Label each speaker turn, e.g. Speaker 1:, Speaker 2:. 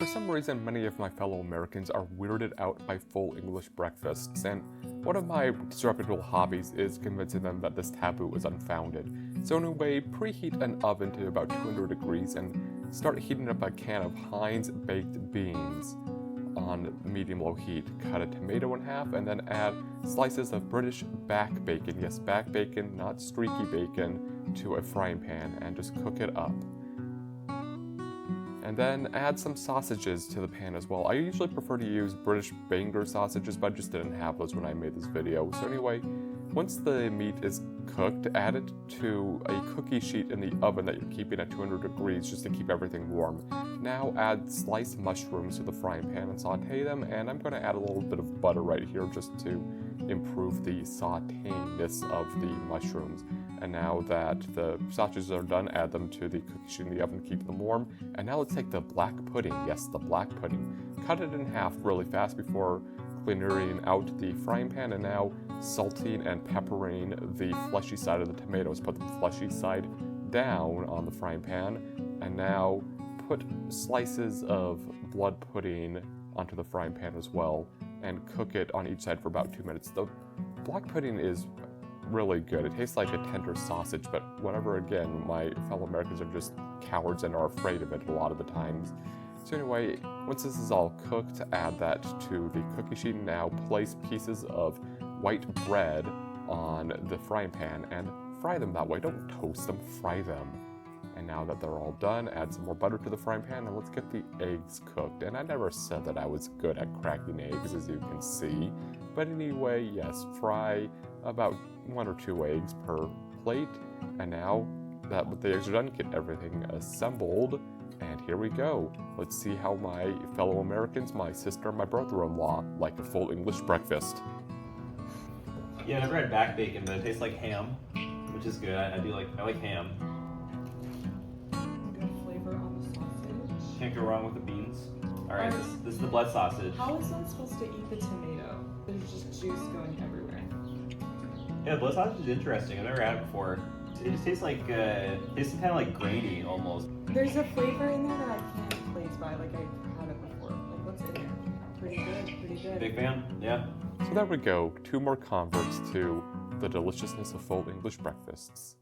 Speaker 1: For some reason, many of my fellow Americans are weirded out by full English breakfasts, and one of my disreputable hobbies is convincing them that this taboo is unfounded. So anyway, preheat an oven to about 200 degrees and start heating up a can of Heinz baked beans on medium-low heat. Cut a tomato in half and then add slices of British back bacon, yes, back bacon, not streaky bacon, to a frying pan and just cook it up. And then add some sausages to the pan as well. I usually prefer to use British Bangor sausages, but I just didn't have those when I made this video. So anyway, once the meat is cooked, add it to a cookie sheet in the oven that you're keeping at 200 degrees just to keep everything warm. Now add sliced mushrooms to the frying pan and saute them, and I'm going to add a little bit of butter right here just to improve the sautéiness of the mushrooms. And now that the sausages are done, add them to the cookie sheet in the oven to keep them warm. And now let's take the black pudding, yes, the black pudding. Cut it in half really fast before clearing out the frying pan, and now salting and peppering the fleshy side of the tomatoes. Put the fleshy side down on the frying pan, and now put slices of blood pudding onto the frying pan as well, and cook it on each side for about 2 minutes. The black pudding is really good. It tastes like a tender sausage, but whatever, again, my fellow Americans are just cowards and are afraid of it a lot of the times. So anyway, once this is all cooked, add that to the cookie sheet. Now place pieces of white bread on the frying pan and fry them that way. Don't toast them, fry them. And now that they're all done, add some more butter to the frying pan and let's get the eggs cooked. And I never said that I was good at cracking eggs, as you can see. But anyway, yes, fry about 1 or 2 eggs per plate. And now that the eggs are done, get everything assembled. And here we go. Let's see how my fellow Americans, my sister and my brother-in-law, like a full English breakfast.
Speaker 2: Yeah, I never had back bacon, but it tastes like ham, which is good. I like ham.
Speaker 3: Good flavor on the sausage.
Speaker 2: Can't go wrong with the beans. All right, this is the blood sausage.
Speaker 3: How is one supposed to eat the tomato? There's just juice going everywhere.
Speaker 2: Yeah, blood sausage is interesting. I've never had it before. It just tastes like, tastes kind of like grainy almost.
Speaker 3: There's a flavor in there that I can't place by, like I've had it before. Like, what's in there? Pretty good, pretty good.
Speaker 2: Big fan, yeah.
Speaker 1: So there we go, 2 more converts to the deliciousness of full English breakfasts.